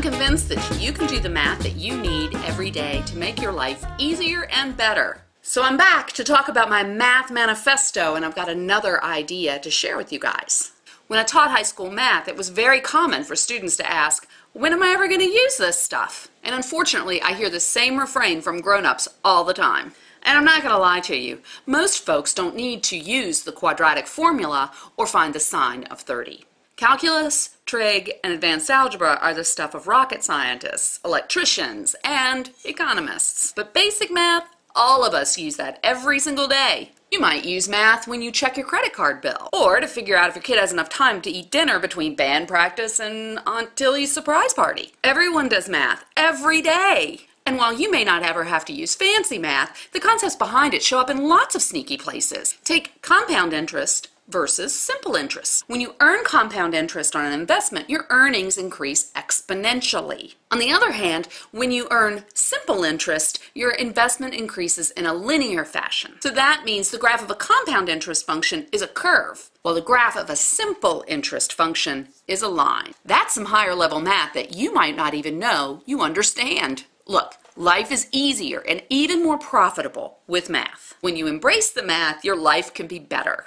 convinced that you can do the math that you need every day to make your life easier and better. So I'm back to talk about my math manifesto, and I've got another idea to share with you guys. When I taught high school math, it was very common for students to ask, when am I ever going to use this stuff? And unfortunately, I hear the same refrain from grown-ups all the time. And I'm not going to lie to you, most folks don't need to use the quadratic formula or find the sine of 30. Calculus, trig, and advanced algebra are the stuff of rocket scientists, electricians, and economists. But basic math, all of us use that every single day. You might use math when you check your credit card bill, or to figure out if your kid has enough time to eat dinner between band practice and Aunt Tilly's surprise party. Everyone does math every day. And while you may not ever have to use fancy math, the concepts behind it show up in lots of sneaky places. Take compound interest versus simple interest. When you earn compound interest on an investment, your earnings increase exponentially. On the other hand, when you earn simple interest, your investment increases in a linear fashion. So that means the graph of a compound interest function is a curve, while the graph of a simple interest function is a line. That's some higher level math that you might not even know you understand. Look, life is easier and even more profitable with math. When you embrace the math, your life can be better.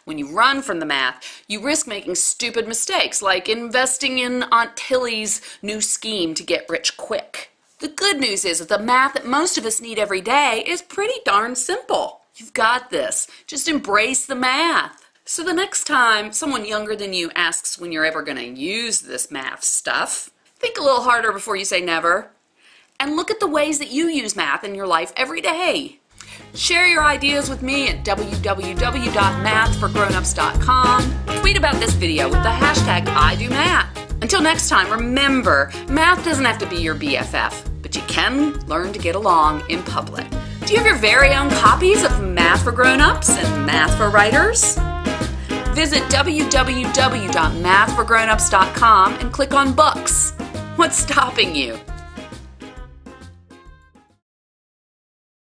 When you run from the math, you risk making stupid mistakes like investing in Aunt Tilly's new scheme to get rich quick. The good news is that the math that most of us need every day is pretty darn simple. You've got this. Just embrace the math. So the next time someone younger than you asks when you're ever going to use this math stuff, think a little harder before you say never. And look at the ways that you use math in your life every day. Share your ideas with me at www.mathforgrownups.com. Tweet about this video with the hashtag #IDoMath. Until next time, remember, math doesn't have to be your BFF, but you can learn to get along in public. Do you have your very own copies of Math for Grown-Ups and Math for Writers? Visit www.mathforgrownups.com and click on books. What's stopping you?